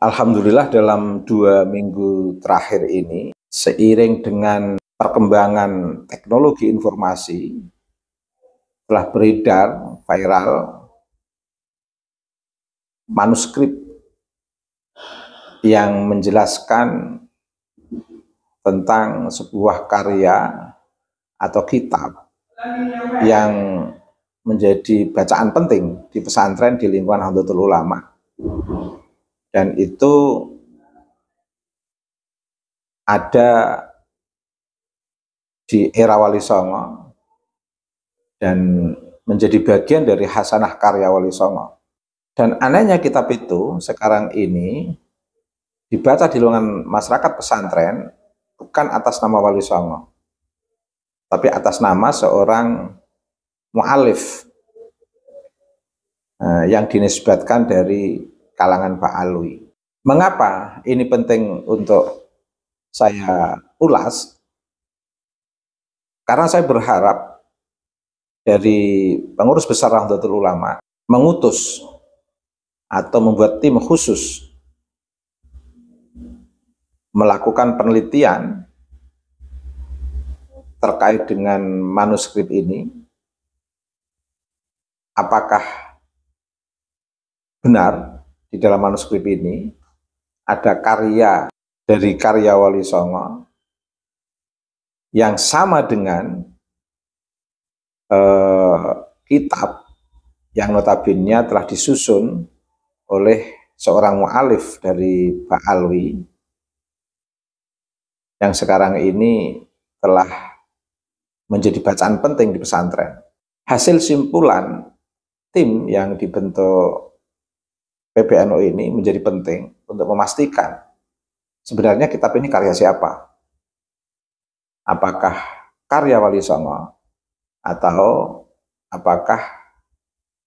Alhamdulillah dalam 2 minggu terakhir ini, seiring dengan perkembangan teknologi informasi, telah beredar viral manuskrip yang menjelaskan tentang sebuah karya atau kitab yang menjadi bacaan penting di pesantren di lingkungan Nahdlatul Ulama. Dan itu ada di era Wali Songo dan menjadi bagian dari hasanah karya Wali Songo. Dan anehnya kitab itu sekarang ini dibaca di lingkungan masyarakat pesantren bukan atas nama Wali Songo, tapi atas nama seorang mu'alif yang dinisbatkan dari kalangan Pak Alwi. Mengapa ini penting untuk saya ulas? Karena saya berharap dari pengurus besar Nahdlatul Ulama mengutus atau membuat tim khusus melakukan penelitian terkait dengan manuskrip ini. Apakah benar di dalam manuskrip ini ada karya dari karya Wali Songo yang sama dengan kitab yang notabene telah disusun oleh seorang mu'alif dari Pak Alwi yang sekarang ini telah menjadi bacaan penting di pesantren. Hasil simpulan tim yang dibentuk PBNU ini menjadi penting untuk memastikan sebenarnya kitab ini karya siapa. Apakah karya Wali Songo atau apakah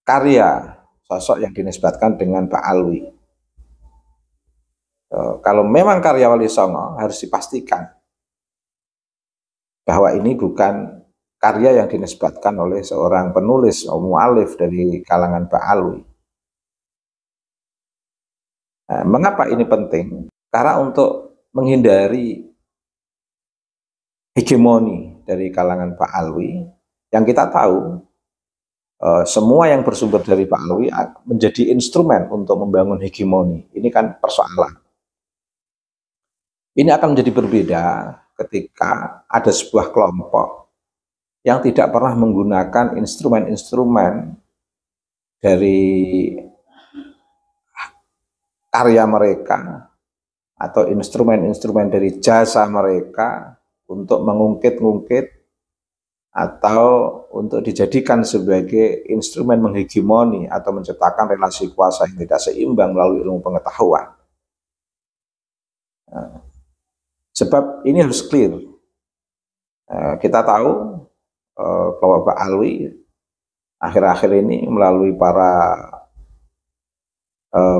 karya sosok yang dinisbatkan dengan Pak Alwi. Kalau memang karya Wali Songo, harus dipastikan bahwa ini bukan karya yang dinisbatkan oleh seorang penulis atau mu'alif dari kalangan Pak Alwi. Nah, mengapa ini penting? Karena untuk menghindari hegemoni dari kalangan Pak Alwi, yang kita tahu semua yang bersumber dari Pak Alwi menjadi instrumen untuk membangun hegemoni. Ini kan persoalan. Ini akan menjadi berbeda ketika ada sebuah kelompok yang tidak pernah menggunakan instrumen-instrumen dari karya mereka atau instrumen-instrumen dari jasa mereka untuk mengungkit-ungkit atau untuk dijadikan sebagai instrumen menghegemoni atau menciptakan relasi kuasa yang tidak seimbang melalui ilmu pengetahuan. Sebab ini harus clear. Kita tahu bahwa Pak Alwi akhir-akhir ini melalui para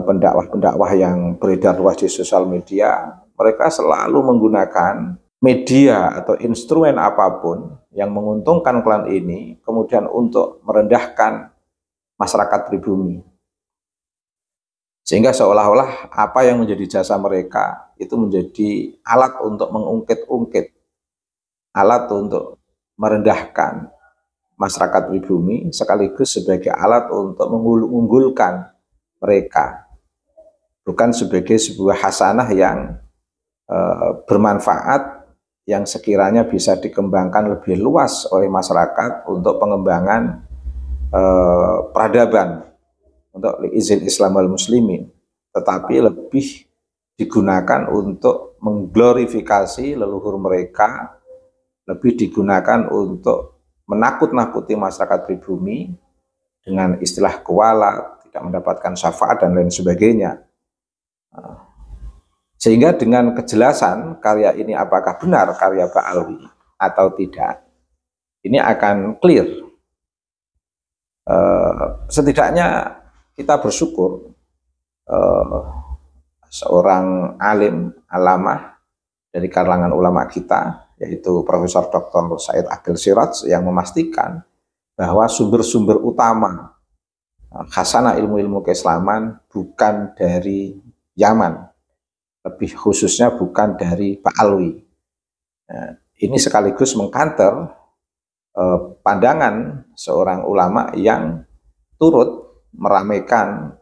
pendakwah-pendakwah yang beredar luas di sosial media, mereka selalu menggunakan media atau instrumen apapun yang menguntungkan klan ini, kemudian untuk merendahkan masyarakat pribumi. Sehingga seolah-olah apa yang menjadi jasa mereka itu menjadi alat untuk mengungkit-ungkit, alat untuk merendahkan masyarakat pribumi, sekaligus sebagai alat untuk mengunggulkan mereka, bukan sebagai sebuah hasanah yang bermanfaat, yang sekiranya bisa dikembangkan lebih luas oleh masyarakat untuk pengembangan peradaban, untuk izin Islam wal Muslimin, tetapi lebih digunakan untuk mengglorifikasi leluhur mereka, lebih digunakan untuk menakut-nakuti masyarakat pribumi dengan istilah kualat, tidak mendapatkan syafaat dan lain sebagainya. Sehingga dengan kejelasan karya ini apakah benar karya Pak Alwi atau tidak, ini akan clear. Setidaknya kita bersyukur seorang alim, alamah dari kalangan ulama kita, yaitu Profesor Dr. Said Aqil Siraj, yang memastikan bahwa sumber-sumber utama khasanah ilmu-ilmu keislaman bukan dari Yaman, lebih khususnya bukan dari Pak Alwi. Nah, ini sekaligus mengkanter pandangan seorang ulama yang turut meramaikan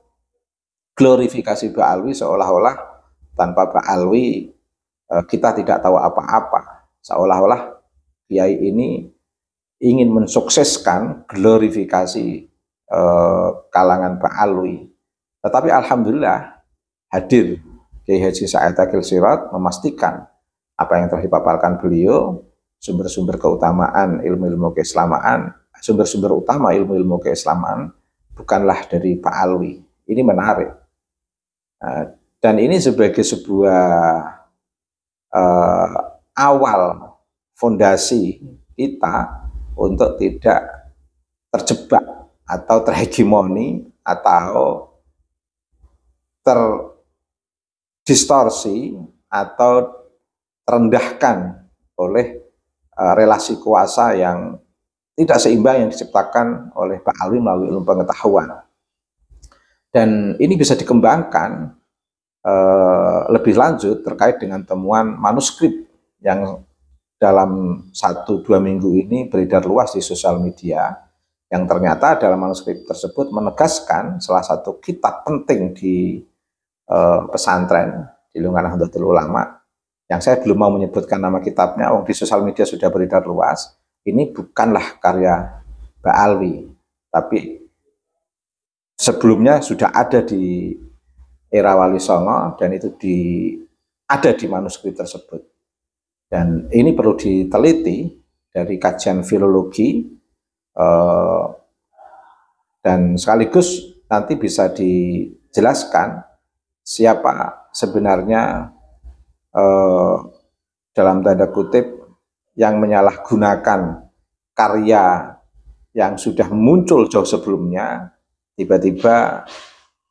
glorifikasi Pak Alwi, seolah-olah tanpa Pak Alwi kita tidak tahu apa-apa, seolah-olah kiai ini ingin mensukseskan glorifikasi kalangan Pak Alwi. Tetapi alhamdulillah hadir Kiai Haji Said Akil Sirot memastikan apa yang telah dipaparkan beliau, sumber-sumber keutamaan ilmu-ilmu keislamaan, sumber-sumber utama ilmu-ilmu keislamaan bukanlah dari Pak Alwi. Ini menarik. Dan ini sebagai sebuah awal fondasi kita untuk tidak terjebak atau terhegemoni atau terdistorsi atau terendahkan oleh relasi kuasa yang tidak seimbang yang diciptakan oleh Pak Alwi melalui ilmu pengetahuan. Dan ini bisa dikembangkan lebih lanjut terkait dengan temuan manuskrip yang dalam 1-2 minggu ini beredar luas di sosial media, yang ternyata dalam manuskrip tersebut menegaskan salah satu kitab penting di pesantren di lingkungan Nahdlatul Ulama, yang saya belum mau menyebutkan nama kitabnya, di sosial media sudah beredar luas. Ini bukanlah karya Mbak Alwi, tapi sebelumnya sudah ada di era Wali Songo, dan itu ada di manuskrip tersebut. Dan ini perlu diteliti dari kajian filologi, dan sekaligus nanti bisa dijelaskan siapa sebenarnya dalam tanda kutip yang menyalahgunakan karya yang sudah muncul jauh sebelumnya, tiba-tiba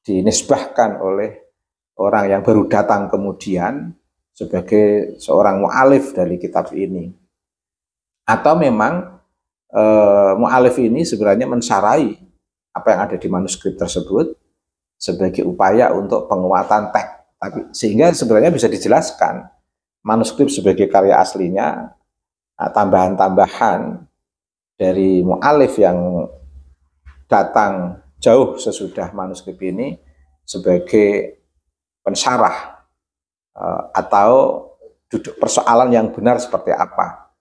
dinisbahkan oleh orang yang baru datang kemudian sebagai seorang mu'alif dari kitab ini. Atau memang mu'alif ini sebenarnya mensarai apa yang ada di manuskrip tersebut sebagai upaya untuk penguatan teks. Tapi sehingga sebenarnya bisa dijelaskan manuskrip sebagai karya aslinya, tambahan-tambahan dari mu'alif yang datang jauh sesudah manuskrip ini sebagai pensyarah atau duduk persoalan yang benar seperti apa.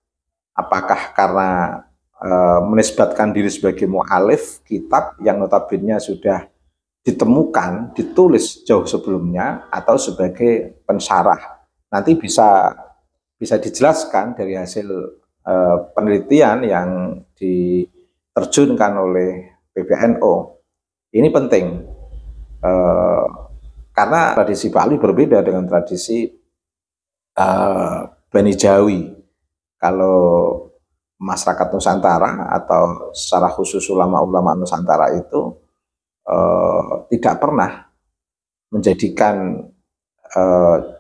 Apakah karena menisbatkan diri sebagai mu'alif kitab yang notabene sudah ditemukan, ditulis jauh sebelumnya, atau sebagai pensyarah. Nanti bisa dijelaskan dari hasil penelitian yang diterjunkan oleh PBNU. Ini penting karena tradisi Bali berbeda dengan tradisi Bani Jawi. Kalau masyarakat Nusantara atau secara khusus ulama-ulama Nusantara itu tidak pernah menjadikan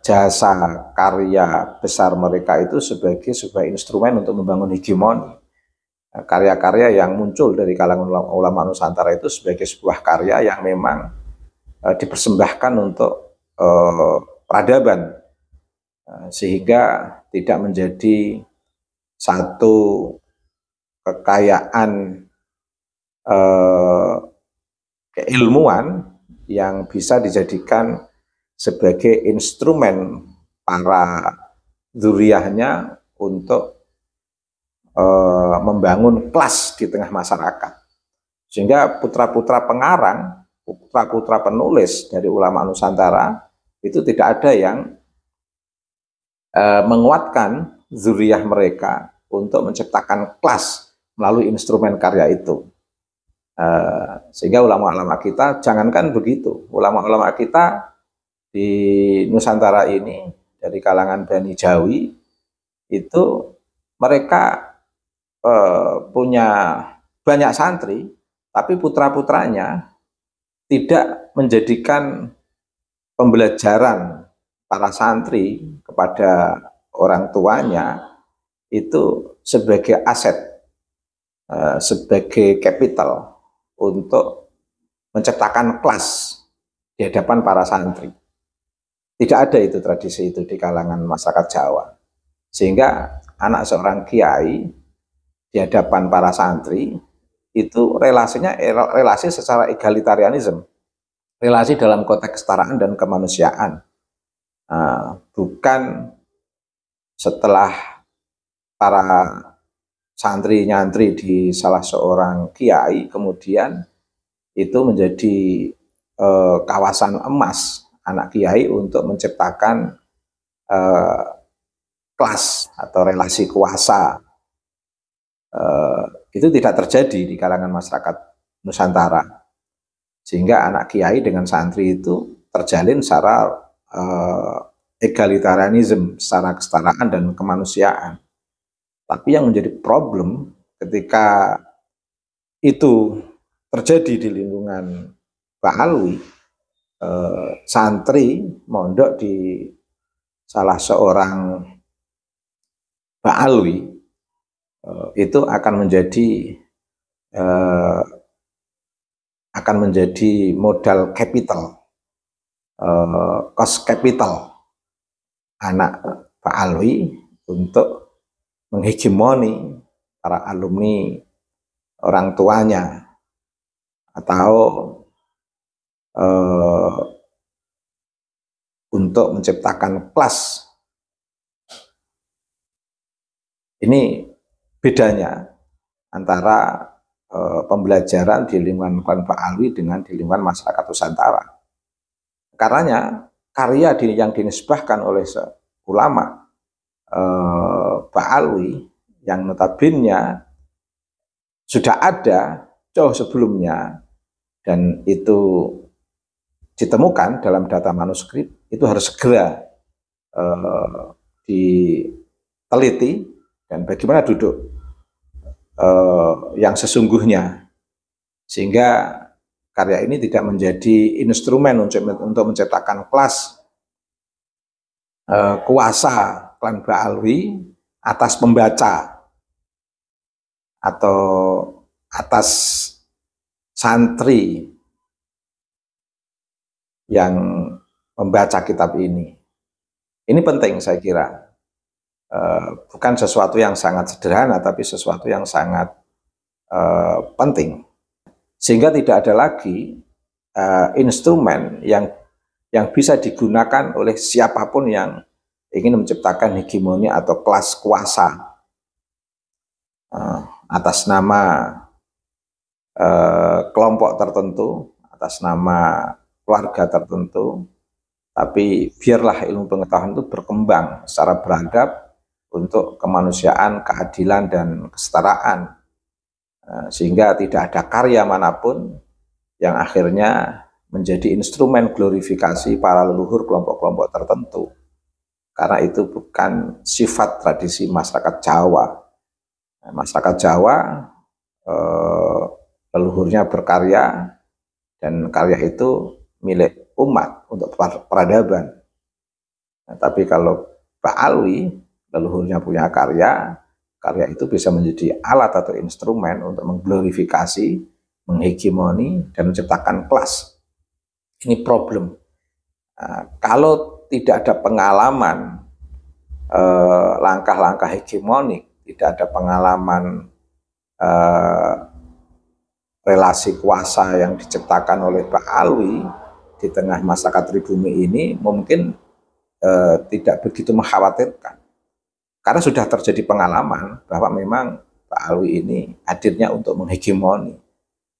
jasa karya besar mereka itu sebagai sebuah instrumen untuk membangun hegemoni. Karya-karya yang muncul dari kalangan ulama Nusantara itu sebagai sebuah karya yang memang dipersembahkan untuk peradaban, sehingga tidak menjadi satu kekayaan keilmuan yang bisa dijadikan sebagai instrumen para dzurriyahnya untuk membangun kelas di tengah masyarakat. Sehingga putra-putra pengarang, putra-putra penulis dari ulama Nusantara itu tidak ada yang menguatkan dzurriyah mereka untuk menciptakan kelas melalui instrumen karya itu. Sehingga ulama-ulama kita, jangankan begitu, ulama-ulama kita di Nusantara ini dari kalangan Bani Jawi itu mereka punya banyak santri, tapi putra-putranya tidak menjadikan pembelajaran para santri kepada orang tuanya itu sebagai aset, sebagai capital untuk menciptakan kelas di hadapan para santri. Tidak ada itu tradisi itu di kalangan masyarakat Jawa. Sehingga anak seorang kiai di hadapan para santri itu relasinya relasi secara egalitarianisme, relasi dalam konteks kesetaraan dan kemanusiaan. Bukan setelah para santri nyantri di salah seorang kiai kemudian itu menjadi kawasan emas anak kiai untuk menciptakan kelas atau relasi kuasa. Itu tidak terjadi di kalangan masyarakat Nusantara, sehingga anak kiai dengan santri itu terjalin secara egalitarianisme, secara kesetaraan dan kemanusiaan. Tapi yang menjadi problem ketika itu terjadi di lingkungan Pak Alwi, santri mondok di salah seorang Pak Alwi itu akan menjadi modal capital, cost capital anak Pak Alwi untuk menghegemoni para alumni orang tuanya atau untuk menciptakan kelas. Ini bedanya antara pembelajaran di lingkungan Pak Alwi dengan di lingkungan masyarakat Nusantara. Karenanya karya yang dinisbahkan oleh ulama Pak Alwi yang notabene sudah ada jauh sebelumnya dan itu ditemukan dalam data manuskrip, itu harus segera diteliti dan bagaimana duduk yang sesungguhnya, sehingga karya ini tidak menjadi instrumen untuk menciptakan kelas kuasa klan Ba'alwi atas pembaca atau atas santri yang membaca kitab ini. Ini penting saya kira. Bukan sesuatu yang sangat sederhana, tapi sesuatu yang sangat penting. Sehingga tidak ada lagi instrumen yang bisa digunakan oleh siapapun yang ingin menciptakan hegemoni atau kelas kuasa atas nama kelompok tertentu, atas nama keluarga tertentu. Tapi biarlah ilmu pengetahuan itu berkembang secara beradab untuk kemanusiaan, keadilan, dan kesetaraan, sehingga tidak ada karya manapun yang akhirnya menjadi instrumen glorifikasi para leluhur kelompok-kelompok tertentu, karena itu bukan sifat tradisi masyarakat Jawa. Masyarakat Jawa leluhurnya berkarya dan karya itu milik umat untuk peradaban. Tapi kalau Pak Alwi leluhurnya punya karya itu bisa menjadi alat atau instrumen untuk mengglorifikasi, menghegemoni, dan menciptakan kelas. Ini problem. Kalau tidak ada pengalaman langkah-langkah hegemonik, tidak ada pengalaman relasi kuasa yang diciptakan oleh Pak Alwi di tengah masyarakat pribumi ini, mungkin tidak begitu mengkhawatirkan. Karena sudah terjadi pengalaman bahwa memang Pak Alwi ini hadirnya untuk menghegemoni,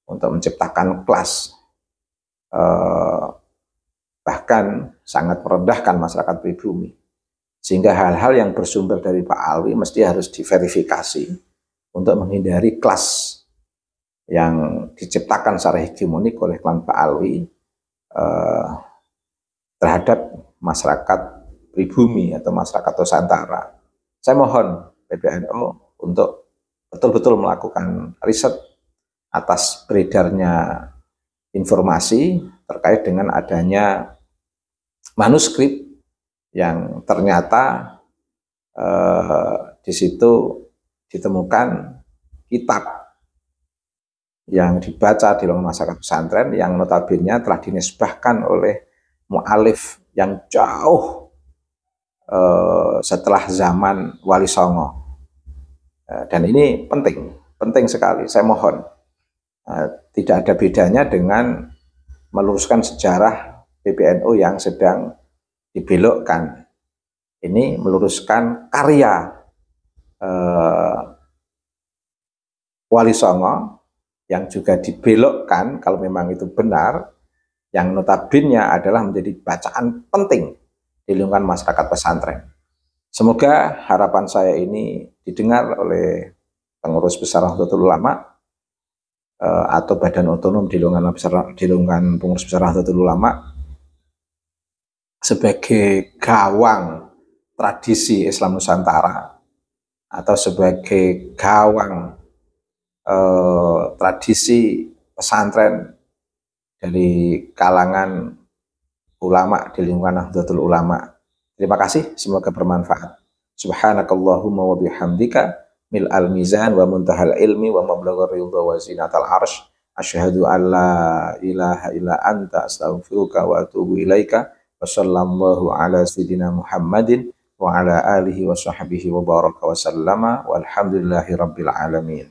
untuk menciptakan kelas, bahkan sangat merendahkan masyarakat pribumi. Sehingga hal-hal yang bersumber dari Pak Alwi mesti harus diverifikasi untuk menghindari kelas yang diciptakan secara hegemonik oleh klan Pak Alwi terhadap masyarakat pribumi atau masyarakat Nusantara. Saya mohon PBNU untuk betul-betul melakukan riset atas beredarnya informasi terkait dengan adanya manuskrip yang ternyata di situ ditemukan kitab yang dibaca di lingkungan masyarakat pesantren yang notabene telah dinisbahkan oleh mu'alif yang jauh setelah zaman Wali Songo. Dan ini penting sekali. Saya mohon tidak ada bedanya dengan meluruskan sejarah PBNU yang sedang dibelokkan. Ini meluruskan karya Wali Songo yang juga dibelokkan kalau memang itu benar, yang notabene adalah menjadi bacaan penting di lingkungan masyarakat pesantren. Semoga harapan saya ini didengar oleh pengurus besar Nahdlatul Ulama atau badan otonom di lingkungan pengurus besar Nahdlatul Ulama sebagai gawang tradisi Islam Nusantara atau sebagai gawang tradisi pesantren dari kalangan ulama di lingkungan Nahdlatul Ulama. Terima kasih, semoga bermanfaat. Subhanakallahumma wa bihamdika mil'al mizan wa muntahal ilmi wa mablaghar ridha wa zinatal arsh. Asyhadu an la ilaha illa anta astaghfiruka wa atubu ilaika. Wa sallallahu ala sayyidina Muhammadin wa ala alihi wa sahbihi wa baraka wa sallama walhamdulillahi rabbil alamin.